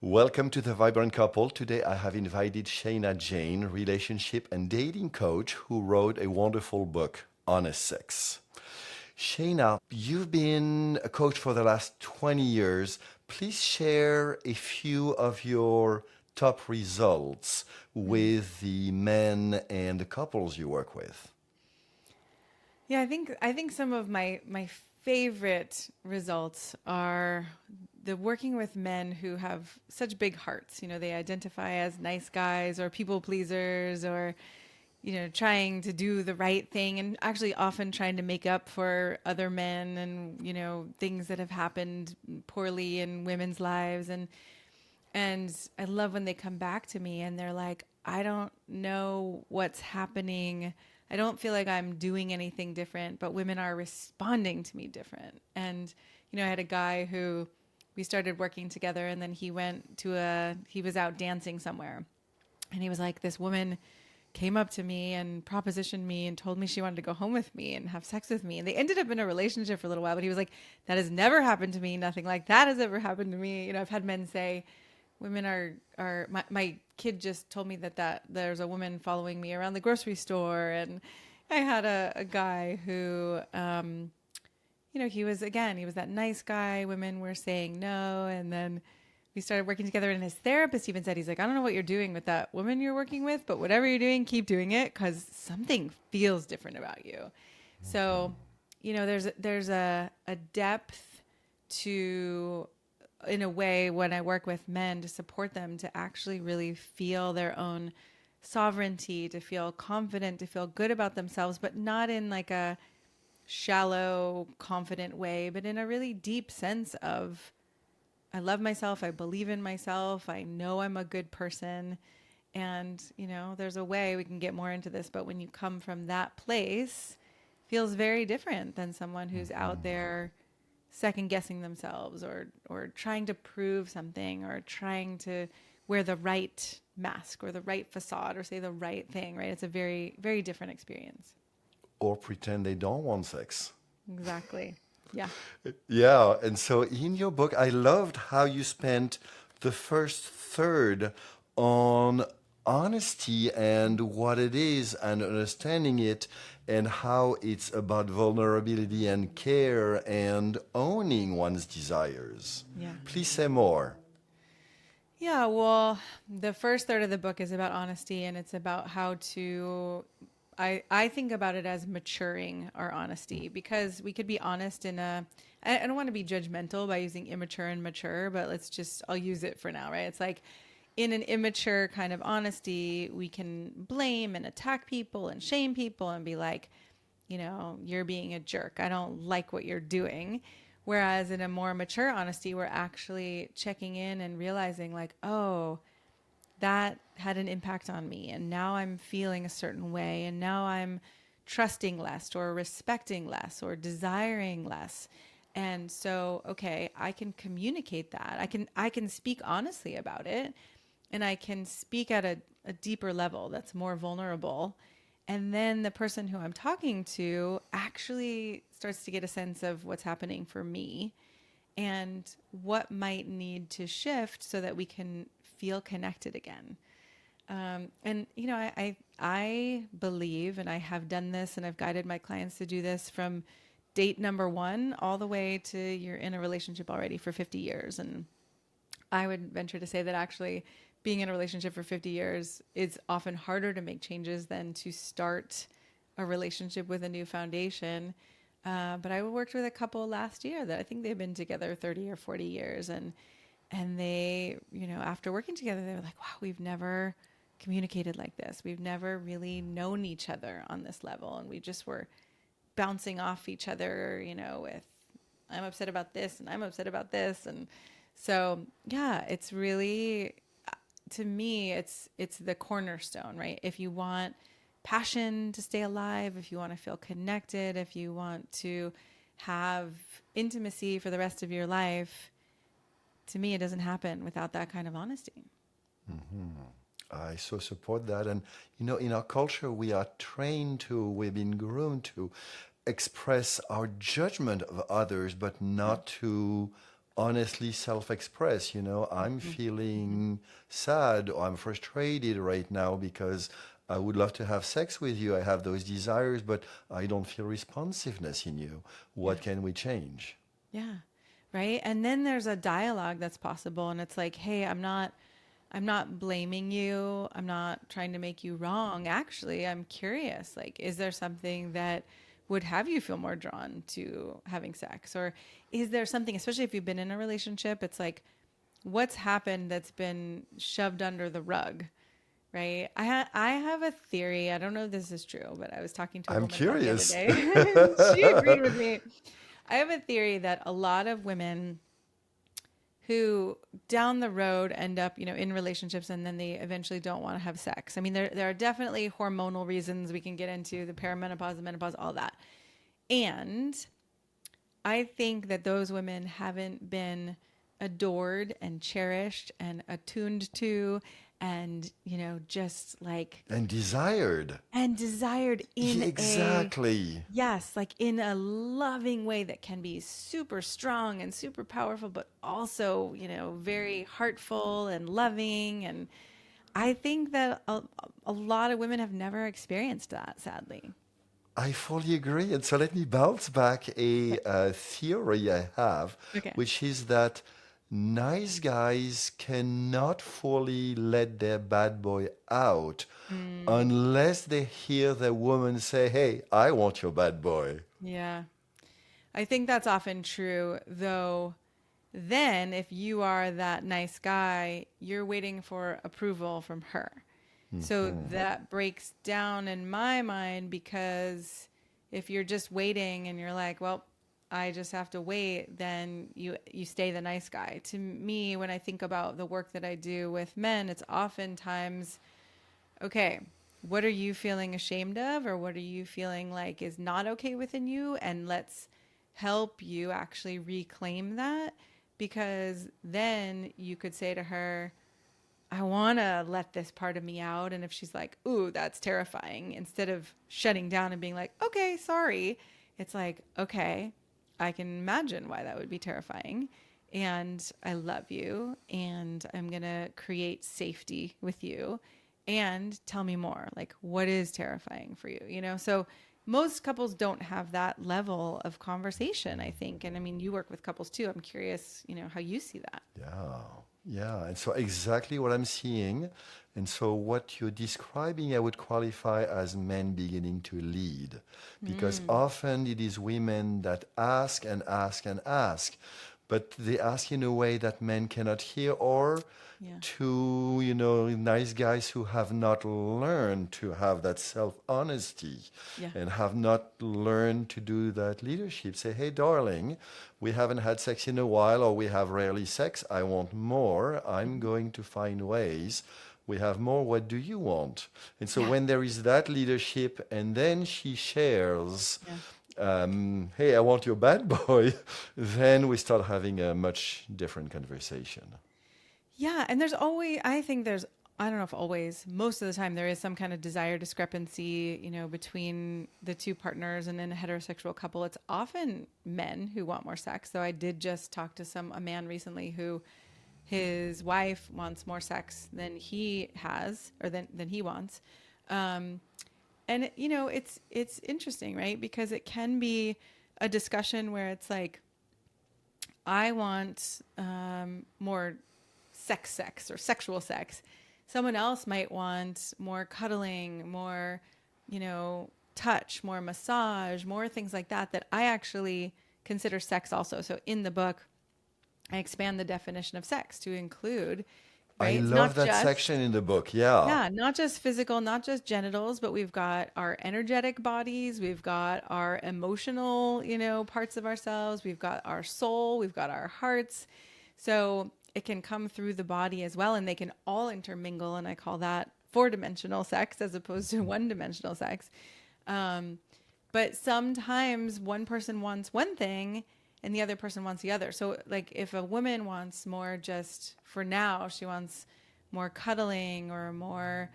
Welcome to the Vibrant Couple. Today I have invited Shana Jane, relationship and dating coach, who wrote a wonderful book, Honest Sex. Shana, you've been a coach for the last 20 years. Please share a few of your top results Mm. with the men and the couples you work with. Yeah, I think some of my favorite results are the working with men who have such big hearts. They identify as nice guys or people pleasers or trying to do the right thing and actually often trying to make up for other men and things that have happened poorly in women's lives and I love when they come back to me and they're like, I don't know what's happening. I don't feel like I'm doing anything different, but women are responding to me different. And, I had a guy who we started working together and then he was out dancing somewhere. And he was like, this woman came up to me and propositioned me and told me she wanted to go home with me and have sex with me. And they ended up in a relationship for a little while, but he was like, that has never happened to me. Nothing like that has ever happened to me. I've had men say, women are my kid just told me that there's a woman following me around the grocery store. And I had a guy who he was that nice guy. Women were saying no, and then we started working together. And his therapist even said, he's like, I don't know what you're doing with that woman you're working with, but whatever you're doing, keep doing it because something feels different about you. So, there's a depth to, in a way, when I work with men, to support them to actually really feel their own sovereignty, to feel confident, to feel good about themselves, but not in like a shallow, confident way, but in a really deep sense of, I love myself, I believe in myself, I know I'm a good person. And, there's a way we can get more into this, but when you come from that place, feels very different than someone who's out there second guessing themselves or trying to prove something or trying to wear the right mask or the right facade or say the right thing, right? It's a very, very different experience. Or pretend they don't want sex. Exactly. Yeah. Yeah, and so in your book, I loved how you spent the first third on honesty and what it is and understanding it and how it's about vulnerability and care and owning one's desires. Yeah. Please say more. Yeah, well, the first third of the book is about honesty and it's about how to I think about it as maturing our honesty because we could be honest in a I don't want to be judgmental by using immature and mature, but I'll use it for now, right? It's like in an immature kind of honesty, we can blame and attack people and shame people and be like, you're being a jerk. I don't like what you're doing. Whereas in a more mature honesty, we're actually checking in and realizing, like, oh, that had an impact on me. And now I'm feeling a certain way. And now I'm trusting less or respecting less or desiring less. And so, okay, I can communicate that. I can speak honestly about it and I can speak at a deeper level that's more vulnerable. And then the person who I'm talking to actually starts to get a sense of what's happening for me and what might need to shift so that we can feel connected again. And I believe, and I have done this, and I've guided my clients to do this from date number one all the way to you're in a relationship already for 50 years. And I would venture to say that actually being in a relationship for 50 years is often harder to make changes than to start a relationship with a new foundation. But I worked with a couple last year that I think they've been together 30 or 40 years. And they, after working together, they were like, wow, we've never communicated like this. We've never really known each other on this level. And we just were bouncing off each other, with I'm upset about this and I'm upset about this. And so, yeah, it's really, to me, it's the cornerstone, right? If you want passion to stay alive, if you want to feel connected, if you want to have intimacy for the rest of your life, to me, it doesn't happen without that kind of honesty. I so support that. And, in our culture, we've been groomed to express our judgment of others, but not to honestly self-express. I'm Mhm. Mhm. feeling sad or I'm frustrated right now because I would love to have sex with you. I have those desires, but I don't feel responsiveness in you. Yeah. What can we change? Yeah. Right. And then there's a dialogue that's possible. And it's like, hey, I'm not blaming you. I'm not trying to make you wrong. Actually, I'm curious. Like, is there something that would have you feel more drawn to having sex? Or is there something, especially if you've been in a relationship, it's like, what's happened that's been shoved under the rug? Right. I have a theory. I don't know if this is true, but I was talking to a I'm woman about the other curious. day. She agreed with me. I have a theory that a lot of women who down the road end up, in relationships and then they eventually don't want to have sex. I mean, there are definitely hormonal reasons we can get into the perimenopause, the menopause, all that. And I think that those women haven't been adored and cherished and attuned to and, just like And desired. and desired Yeah, in a exactly. yes, like in a loving way that can be super strong and super powerful, but also, very heartful and loving. And I think that a lot of women have never experienced that, sadly. I fully agree. And so let me bounce back a, Okay. theory I have, Okay. which is that nice guys cannot fully let their bad boy out Mm, unless they hear the woman say, "Hey, I want your bad boy." yeah. I think that's often true, though. Then, if you are that nice guy, you're waiting for approval from her. So that breaks down in my mind because if you're just waiting and you're like, well, I just have to wait, then you stay the nice guy. To me, when I think about the work that I do with men, it's oftentimes, okay, what are you feeling ashamed of or what are you feeling like is not okay within you? And let's help you actually reclaim that because then you could say to her, I want to let this part of me out. And if she's like, ooh, that's terrifying, instead of shutting down and being like, okay, sorry, it's like, okay, I can imagine why that would be terrifying. And I love you. And I'm going to create safety with you. And tell me more. Like, what is terrifying for you? So most couples don't have that level of conversation, I think. And I mean, you work with couples too. I'm curious, how you see that. Yeah, yeah. And so exactly what I'm seeing. And so what you're describing, I would qualify as men beginning to lead. Because Mm, often it is women that ask and ask and ask, but they ask in a way that men cannot hear, or yeah. to, nice guys who have not learned to have that self-honesty Yeah. and have not learned to do that leadership. Say, hey, darling, we haven't had sex in a while, or we have rarely sex. I want more. I'm Mhm. going to find ways. We have more. What do you want? And so Yeah. when there is that leadership, and then she shares, Yeah. hey, I want your bad boy, then we start having a much different conversation. Yeah. And I think I don't know if always, most of the time, there is some kind of desire discrepancy, between the two partners and in a heterosexual couple. It's often men who want more sex. Though I did just talk to a man recently who his wife wants more sex than he has or than he wants. Um, and it's interesting, right? Because it can be a discussion where it's like, I want more sex or sexual sex. Someone else might want more cuddling, more, touch, more massage, more things like that, that I actually consider sex also. So in the book, I expand the definition of sex to include, I right? It's love not that just section in the book. Yeah. yeah, not just physical, not just genitals, but we've got our energetic bodies, we've got our emotional, parts of ourselves, we've got our soul, we've got our hearts. So it can come through the body as well, and they can all intermingle. And I call that four-dimensional sex as opposed to one-dimensional sex. Um, but sometimes one person wants one thing and the other person wants the other. So, like, if a woman wants more just for now, she wants more cuddling or more,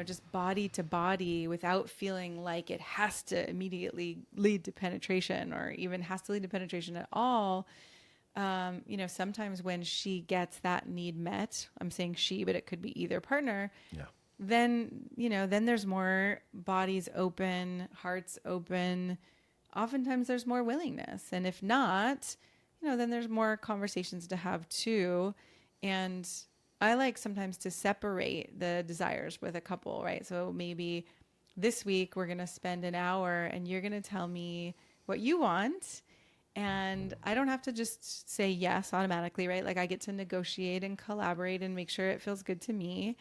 just body to body without feeling like it has to immediately lead to penetration or even has to lead to penetration at all. sometimes when she gets that need met, I'm saying she, but it could be either partner, Yeah. then there's more bodies open, hearts open. Oftentimes there's more willingness. And if not, then there's more conversations to have too. And I like sometimes to separate the desires with a couple, right? So maybe this week we're going to spend an hour and you're going to tell me what you want. And I don't have to just say yes automatically, right? Like I get to negotiate and collaborate and make sure it feels good to me.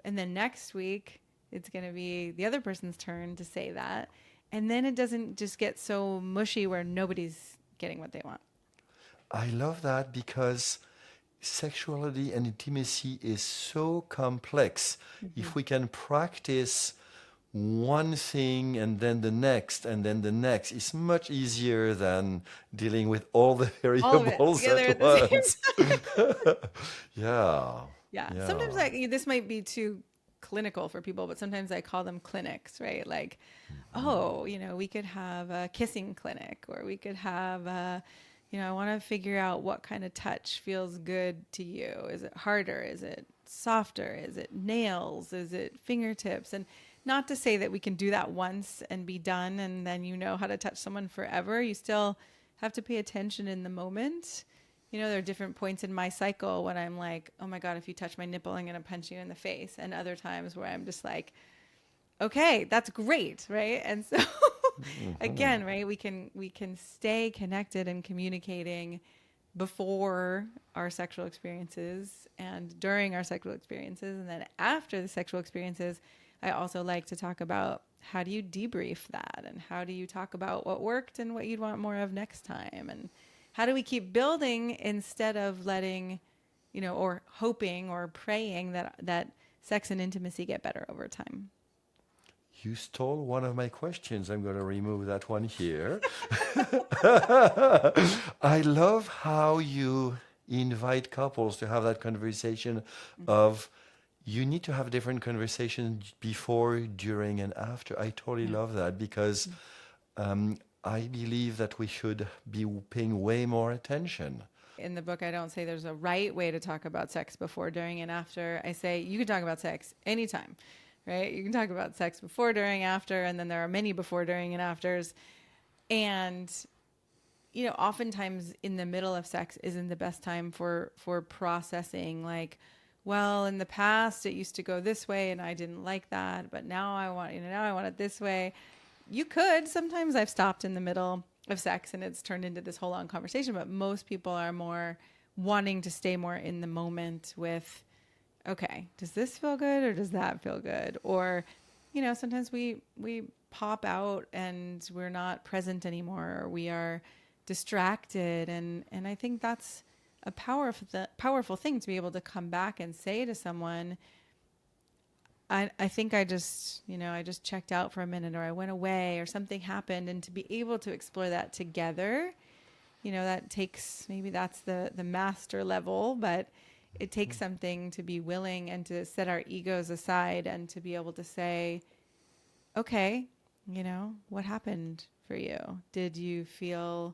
And then next week, it's going to be the other person's turn to say that. And then it doesn't just get so mushy where nobody's getting what they want. I love that because sexuality and intimacy is so complex. Mm-hmm. If we can practice one thing and then the next and then the next, it's much easier than dealing with all the All of it variables together at at the same once. time. Yeah, Yeah. Sometimes yeah. this might be too clinical for people, but sometimes I call them clinics, right? Like, Mhm. oh, we could have a kissing clinic or we could have I want to figure out what kind of touch feels good to you. Is it harder? Is it softer? Is it nails? Is it fingertips? And not to say that we can do that once and be done and then you know how to touch someone forever. You still have to pay attention in the moment. There are different points in my cycle when I'm like, oh my God, if you touch my nipple, I'm going to punch you in the face. And other times where I'm just like, okay, that's great. Right. And so Mhm. again, right, we can stay connected and communicating before our sexual experiences and during our sexual experiences. And then after the sexual experiences, I also like to talk about how do you debrief that and how do you talk about what worked and what you'd want more of next time and how do we keep building instead of letting, or hoping or praying that sex and intimacy get better over time. You stole one of my questions. I'm going to remove that one here. I love how you invite couples to have that conversation of you need to have different conversations before, during, and after. I totally Yeah. love that because I believe that we should be paying way more attention. In the book, I don't say there's a right way to talk about sex before, during, and after. I say you can talk about sex anytime, right? You can talk about sex before, during, after, and then there are many before, during, and afters. And oftentimes in the middle of sex isn't the best time for processing. Like, well, in the past it used to go this way, and I didn't like that, but now I want it this way. You could. Sometimes I've stopped in the middle of sex and it's turned into this whole long conversation, but most people are more wanting to stay more in the moment with, okay, does this feel good or does that feel good? Or, sometimes we pop out and we're not present anymore or we are distracted and I think that's a powerful thing to be able to come back and say to someone, I think I just checked out for a minute or I went away or something happened and to be able to explore that together, that takes, maybe that's the master level, but it takes something to be willing and to set our egos aside and to be able to say, okay, what happened for you? Did you feel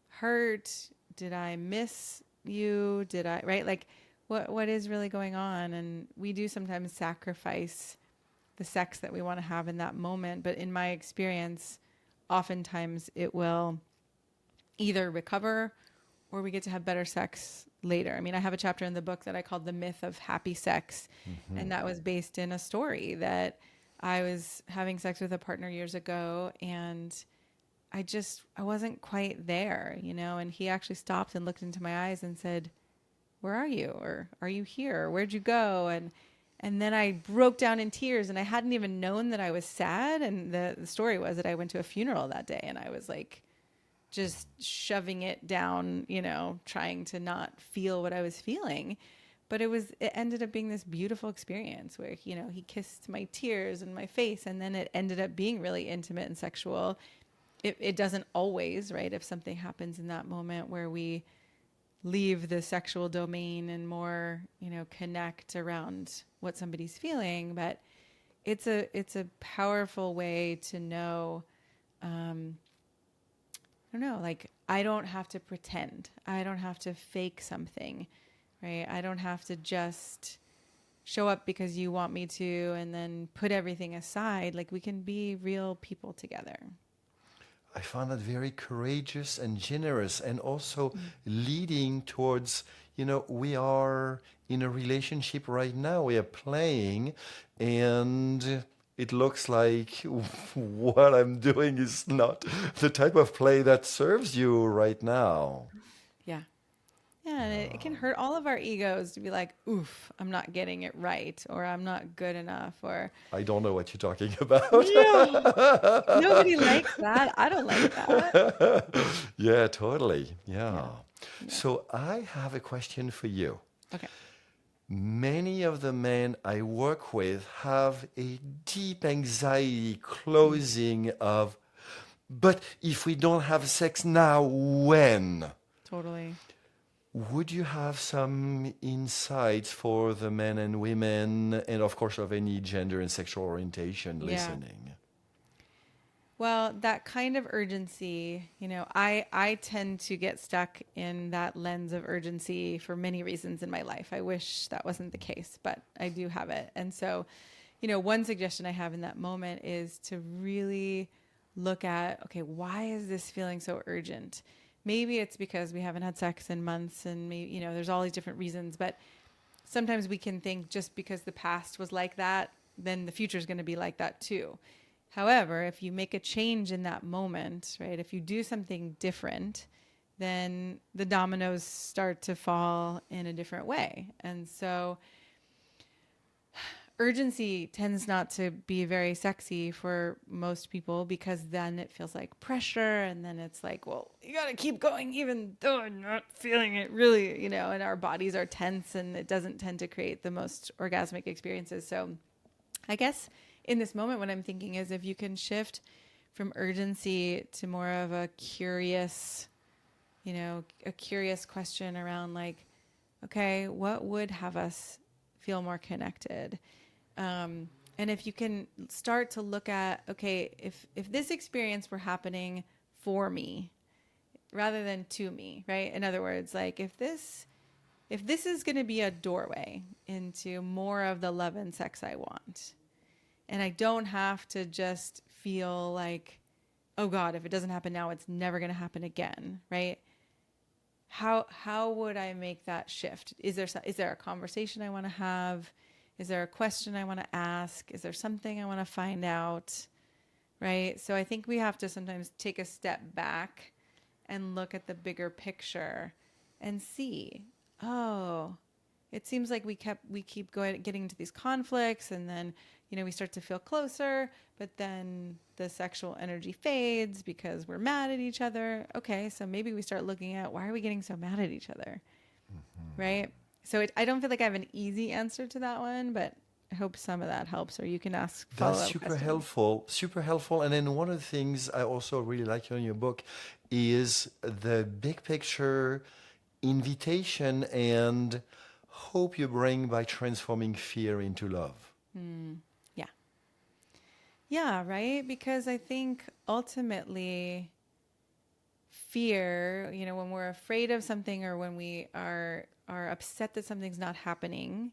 hurt? Did I miss you? Did I, right? Like what is really going on? And we do sometimes sacrifice the sex that we want to have in that moment. But in my experience, oftentimes it will either recover or we get to have better sex later. I mean, I have a chapter in the book that I called The Myth of Happy Sex. And Mhm. that was based in a story that I was having sex with a partner years ago and I wasn't quite there, and he actually stopped and looked into my eyes and said, "Where are you?" Or "Are you here? Where'd you go?" And then I broke down in tears and I hadn't even known that I was sad. And the story was that I went to a funeral that day and I was like just shoving it down, trying to not feel what I was feeling. But it ended up being this beautiful experience where, he kissed my tears and my face. And then it ended up being really intimate and sexual. It doesn't always, right? If something happens in that moment where we leave the sexual domain and more, connect around what somebody's feeling. But it's a powerful way to know, don't know, like I don't have to pretend. I don't have to fake something, right? I don't have to just show up because you want me to and then put everything aside. Like we can be real people together. I found that very courageous and generous, and also leading towards, we are in a relationship right now. We are playing, and it looks like what I'm doing is not the type of play that serves you right now. Yeah. Yeah, and it can hurt all of our egos to be like, oof, I'm not getting it right, or I'm not good enough, or I don't know what you're talking about. yeah, nobody likes that. I don't like that. Yeah, totally. Yeah. Yeah. Yeah. So I have a question for you. Okay. Many of the men I work with have a deep anxiety Mm, closing of, but if we don't have sex now, when? totally. Would you have some insights for the men and women, and of course, of any gender and sexual orientation Yeah. listening? Well, that kind of urgency, I tend to get stuck in that lens of urgency for many reasons in my life. I wish that wasn't the case, but I do have it. And so, one suggestion I have in that moment is to really look at, okay, why is this feeling so urgent? Maybe it's because we haven't had sex in months and maybe, there's all these different reasons, but sometimes we can think just because the past was like that, then the future is going to be like that too. However, if you make a change in that moment, right, if you do something different, then the dominoes start to fall in a different way. And so urgency tends not to be very sexy for most people because then it feels like pressure. And then it's like, well, you got to keep going even though I'm not feeling it really, and our bodies are tense and it doesn't tend to create the most orgasmic experiences. So I guess in this moment, what I'm thinking is if you can shift from urgency to more of a curious, a curious question around like, okay, what would have us feel more connected? And if you can start to look at, okay, if this experience were happening for me rather than to me, right? In other words, like if this is going to be a doorway into more of the love and sex I want, and I don't have to just feel like, oh God, if it doesn't happen now, it's never going to happen again, right? How would I make that shift? Is there a conversation I want to have? Is there a question I want to ask? Is there something I want to find out? Right? So I think we have to sometimes take a step back and look at the bigger picture and see, oh, it seems like we keep getting into these conflicts, and then we start to feel closer, but then the sexual energy fades because we're mad at each other. Okay, so maybe we start looking at, why are we getting so mad at each other, right? So I don't feel like I have an easy answer to that one, but I hope some of that helps, or you can ask That's follow-up super questions. helpful, super helpful. And then one of the things I also really like in your book is the big picture invitation and hope you bring by transforming fear into love. Yeah. Yeah, right? Because I think ultimately fear, when we're afraid of something or when we are upset that something's not happening,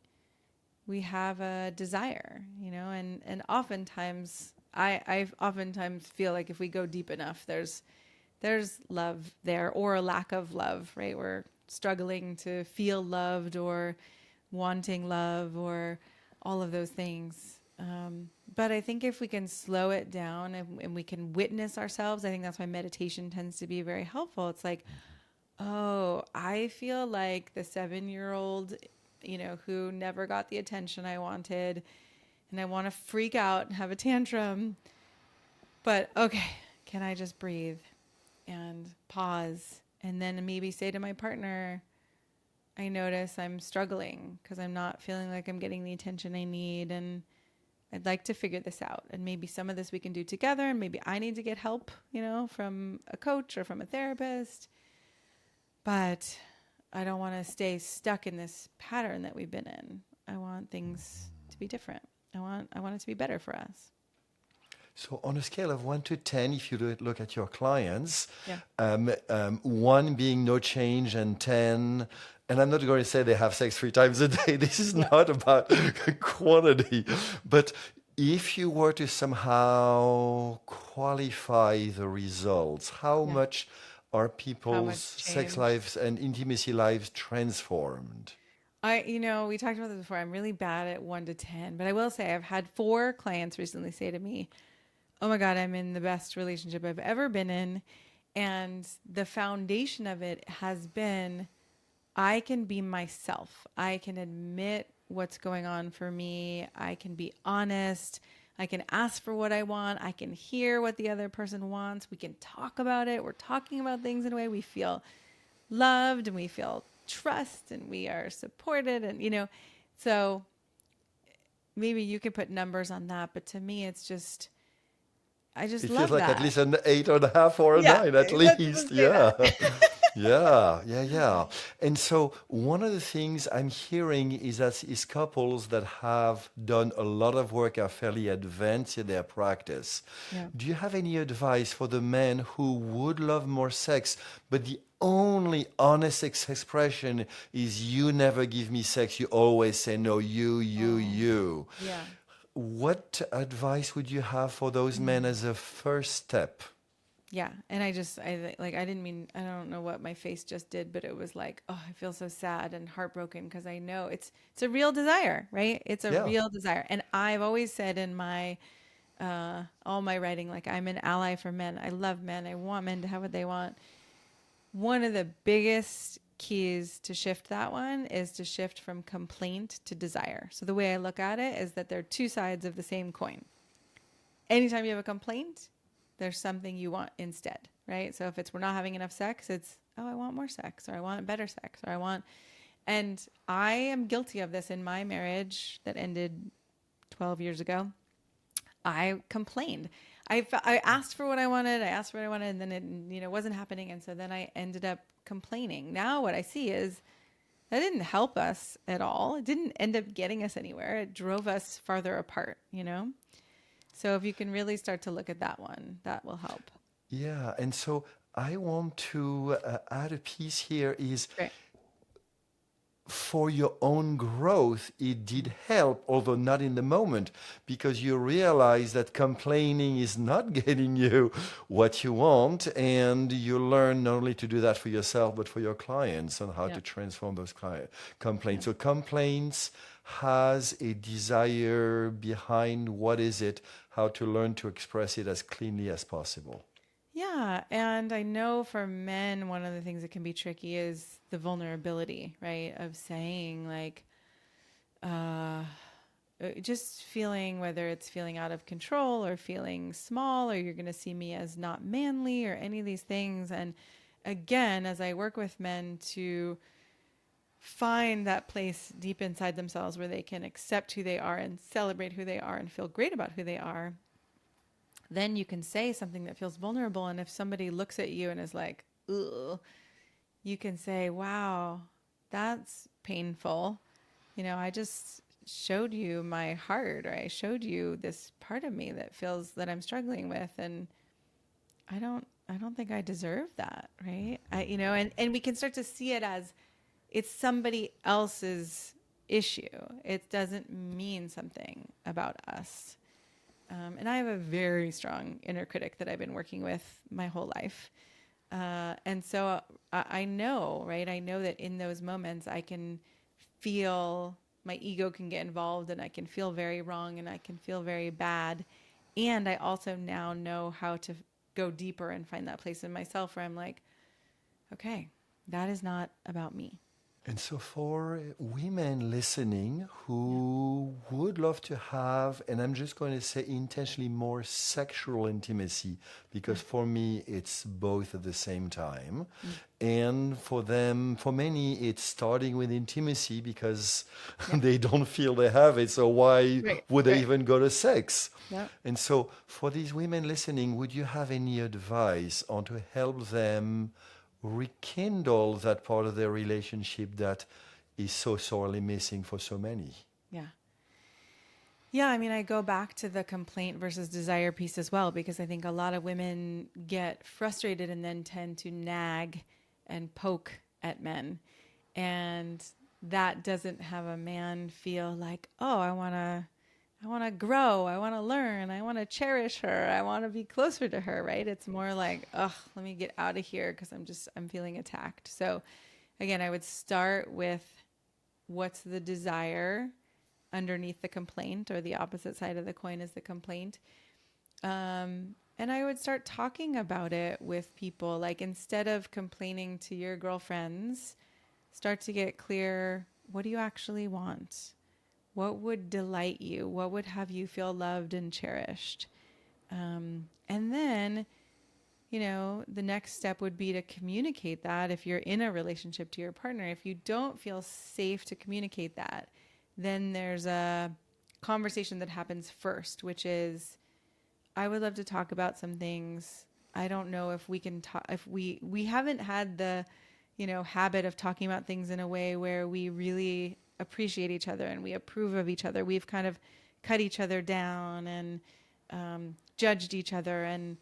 we have a desire, and oftentimes I oftentimes feel like if we go deep enough, there's love there or a lack of love, right? We're struggling to feel loved or wanting love or all of those things. But I think if we can slow it down and we can witness ourselves, I think that's why meditation tends to be very helpful. It's like, oh, I feel like the 7-year-old, who never got the attention I wanted, and I want to freak out and have a tantrum. But okay, can I just breathe and pause and then maybe say to my partner, I notice I'm struggling because I'm not feeling like I'm getting the attention I need, and I'd like to figure this out. And maybe some of this we can do together, and maybe I need to get help, from a coach or from a therapist. But I don't want to stay stuck in this pattern that we've been in. I want things to be different. I want it to be better for us. So on a scale of 1 to 10, if you look at your clients, Yeah. 1 being no change and 10, and I'm not going to say they have sex 3 times a day. This is Yeah. not about quantity. But if you were to somehow qualify the results, how Yeah. much are How people's much sex change? lives and intimacy lives transformed? We talked about this before. I'm really bad at 1 to 10, but I will say I've had 4 clients recently say to me, "Oh my God, I'm in the best relationship I've ever been in." And the foundation of it has been I can be myself. I can admit what's going on for me. I can be honest. I can ask for what I want. I can hear what the other person wants. We can talk about it. We're talking about things in a way we feel loved and we feel trust and we are supported. And, so maybe you could put numbers on that. But to me, it's just, I just It feels love like at that. least an 8.5 or a Yeah, 9 at let's least. say that. Yeah. Yeah, yeah, yeah. And so one of the things I'm hearing is couples that have done a lot of work, are fairly advanced in their practice. Yeah. Do you have any advice for the men who would love more sex, but the only honest sex expression is you never give me sex, you always say no, Oh, you. yeah. What advice would you have for those men as a first step? Yeah, and I didn't mean, I don't know what my face just did, but it was like, oh, I feel so sad and heartbroken because I know it's a real desire, right? It's a Yeah. real desire. And I've always said in my all my writing, like, I'm an ally for men. I love men. I want men to have what they want. One of the biggest keys to shift that one is to shift from complaint to desire. So the way I look at it is that they're two sides of the same coin. Anytime you have a complaint, there's something you want instead, right? So if it's we're not having enough sex, it's, oh, I want more sex, or I want better sex, or I want, and I am guilty of this in my marriage that ended 12 years ago. I complained. I asked for what I wanted. I asked for what I wanted, and then it wasn't happening, and so then I ended up complaining. Now what I see is that didn't help us at all. It didn't end up getting us anywhere. It drove us farther apart. So if you can really start to look at that one, that will help. Yeah. And so I want to add a piece here is Great. for your own growth, it did help, although not in the moment, because you realize that complaining is not getting you what you want. And you learn not only to do that for yourself, but for your clients and how Yeah. to transform those Yeah. complaints. So complaints has a desire behind what is it, how to learn to express it as cleanly as possible. Yeah. And I know for men, one of the things that can be tricky is the vulnerability, right? Of saying, like, uh, just feeling, whether it's feeling out of control or feeling small, or you're going to see me as not manly or any of these things. And again, as I work with men to find that place deep inside themselves where they can accept who they are and celebrate who they are and feel great about who they are, then you can say something that feels vulnerable. And if somebody looks at you and is like, ugh, you can say, wow, that's painful. I just showed you my heart, or I showed you this part of me that feels that I'm struggling with. And I don't think I deserve that. Right. And we can start to see it as it's somebody else's issue. It doesn't mean something about us. And I have a very strong inner critic that I've been working with my whole life. And so I know, right? I know that in those moments, I can feel my ego can get involved and I can feel very wrong and I can feel very bad. And I also now know how to go deeper and find that place in myself where I'm like, okay, that is not about me. And so, for women listening Yeah. who would love to have, and I'm just going to say intentionally more sexual intimacy, Yeah. because for me it's both at the same time. Mm. And for them, for many, it's starting with intimacy because Yeah. they don't feel they have it. So, why Right. would they Right. even go to sex? Yeah. And so, for these women listening, would you have any advice on to help them rekindle that part of their relationship that is so sorely missing for so many? Yeah. Yeah, I mean, I go back to the complaint versus desire piece as well, because I think a lot of women get frustrated and then tend to nag and poke at men. And that doesn't have a man feel like, oh, I want to grow, I want to learn, I want to cherish her, I want to be closer to her, right? It's more like, ugh, let me get out of here because I'm feeling attacked. So again, I would start with what's the desire underneath the complaint, or the opposite side of the coin is the complaint. And I would start talking about it with people. Like, instead of complaining to your girlfriends, start to get clear, what do you actually want? What would delight you? What would have you feel loved and cherished? And then, the next step would be to communicate that if you're in a relationship to your partner. If you don't feel safe to communicate that, then there's a conversation that happens first, which is, I would love to talk about some things. I don't know if we can talk, if we haven't had the, habit of talking about things in a way where we really appreciate each other and we approve of each other. We've kind of cut each other down and judged each other, and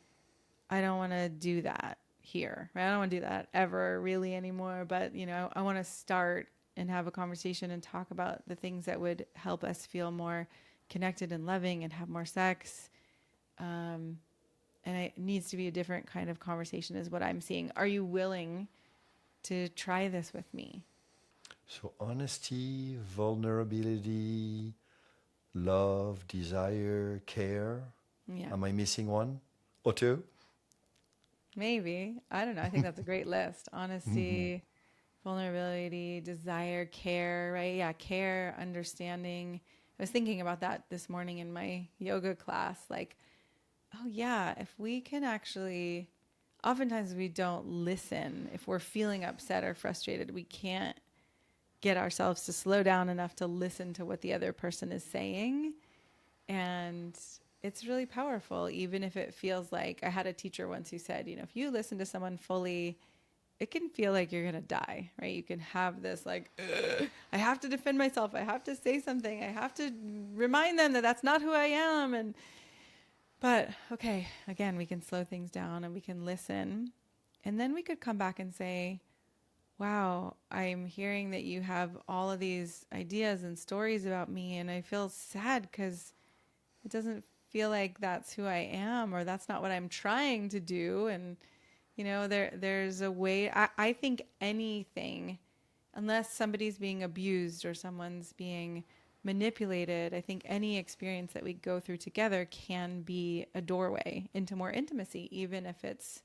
I don't want to do that here. Right? I don't want to do that ever really anymore. But I want to start and have a conversation and talk about the things that would help us feel more connected and loving and have more sex. And it needs to be a different kind of conversation, is what I'm seeing. Are you willing to try this with me? So honesty, vulnerability, love, desire, care. Yeah, Am I missing one or two? maybe. I don't know. I think that's a great list. Honesty, vulnerability, desire, care, right? Yeah, care, understanding. I was thinking about that this morning in my yoga class. Like, oh, yeah, if we can actually, oftentimes we don't listen. If we're feeling upset or frustrated, we can't get ourselves to slow down enough to listen to what the other person is saying. And it's really powerful, even if it feels like, I had a teacher once who said, if you listen to someone fully, it can feel like you're going to die, right? You can have this like, I have to defend myself. I have to say something. I have to remind them that that's not who I am. But okay, again, we can slow things down and we can listen. And then we could come back and say, wow, I'm hearing that you have all of these ideas and stories about me. And I feel sad because it doesn't feel like that's who I am, or that's not what I'm trying to do. And, there's a way, I think anything, unless somebody's being abused or someone's being manipulated, I think any experience that we go through together can be a doorway into more intimacy, even if it's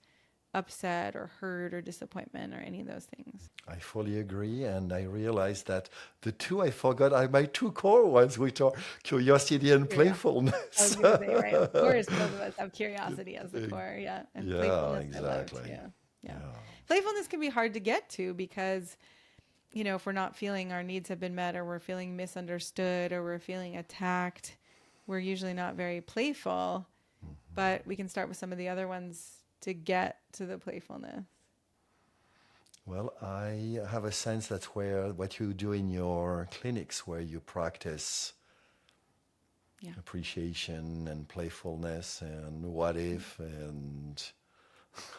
upset or hurt or disappointment or any of those things. I fully agree, and I realized that the two I forgot are my two core ones, which are curiosity and Curiosity. I was playfulness. going to say, right? Of course, both of us have curiosity as the core. Yeah. And Yeah, playfulness, I love too. exactly. Yeah. Yeah. Playfulness can be hard to get to because, if we're not feeling our needs have been met, or we're feeling misunderstood, or we're feeling attacked, we're usually not very playful. But we can start with some of the other ones to get to the playfulness. Well, I have a sense that's where what you do in your clinics, where you practice Yeah. appreciation and playfulness and what if and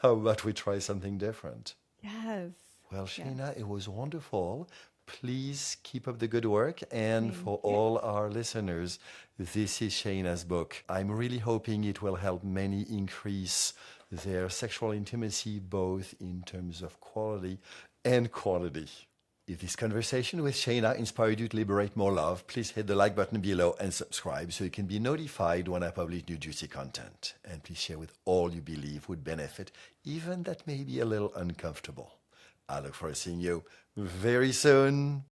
how about we try something different? Yes. Well, Yes. Shana, it was wonderful. Please keep up the good work. And Thank for you. all our listeners, this is Shana's book. I'm really hoping it will help many increase their sexual intimacy, both in terms of quality and quantity. If this conversation with Shana inspired you to liberate more love, please hit the like button below and subscribe so you can be notified when I publish new juicy content. And please share with all you believe would benefit, even that may be a little uncomfortable. I look forward to seeing you very soon.